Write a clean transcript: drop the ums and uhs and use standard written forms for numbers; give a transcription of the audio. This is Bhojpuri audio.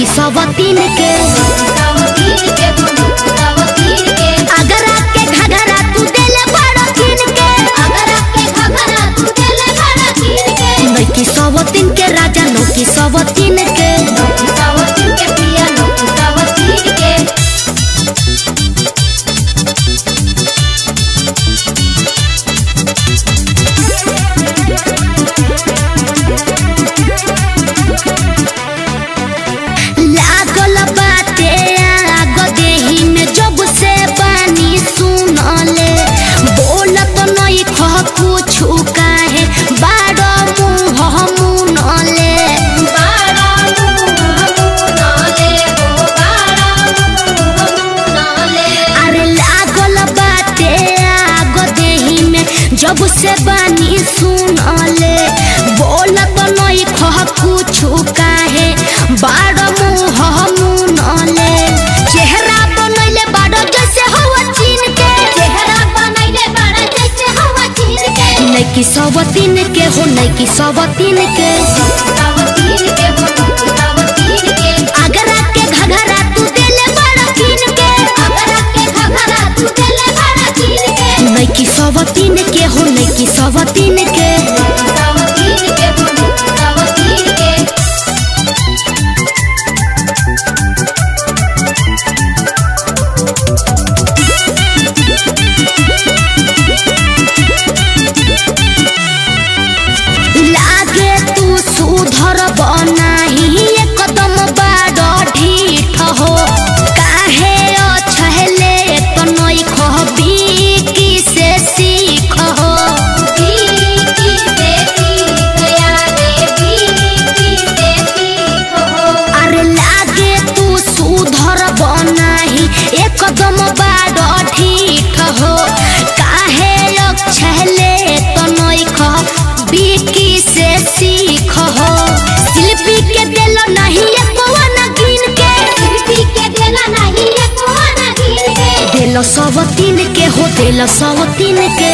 लड़की सवतीन के अगर के घघरा तू देले बड़ा किन के लड़की सवतीन के राजा लड़की सवतीन के पिया लड़की सवतीन के लागल बाते आग देही में जब से बानी सुनले बोलत नहीं खह कुछ काहे बाड़ा मुँह मुनले अरे लागल बाते आग देही में जब से बानी सुनले बोलत नहीं खह कुछ काहे बाड़ा मुँह मुनले चेहरा बनैले बाड़ा जैसे हवा चीन के नैकी सवतीन के हो नैकी सवतीन के अगर के घघरा तू देले बड़ा किन के नैकी सवतीन के हो नैकी सवतीन के लागे तू सुधर बनाही एकदम बाड़ा ढीठ हो काहे अछहले तनई खबी की से सीख हो अरे लागे तू सुधर बनाही एकदम बाड़ा ढीठ हो काहे अछहले तनई खबी की से सीख हो शिल्पी के देलो नहीं कोना गिन के देलो सवतीन के हो देलो सवतीन के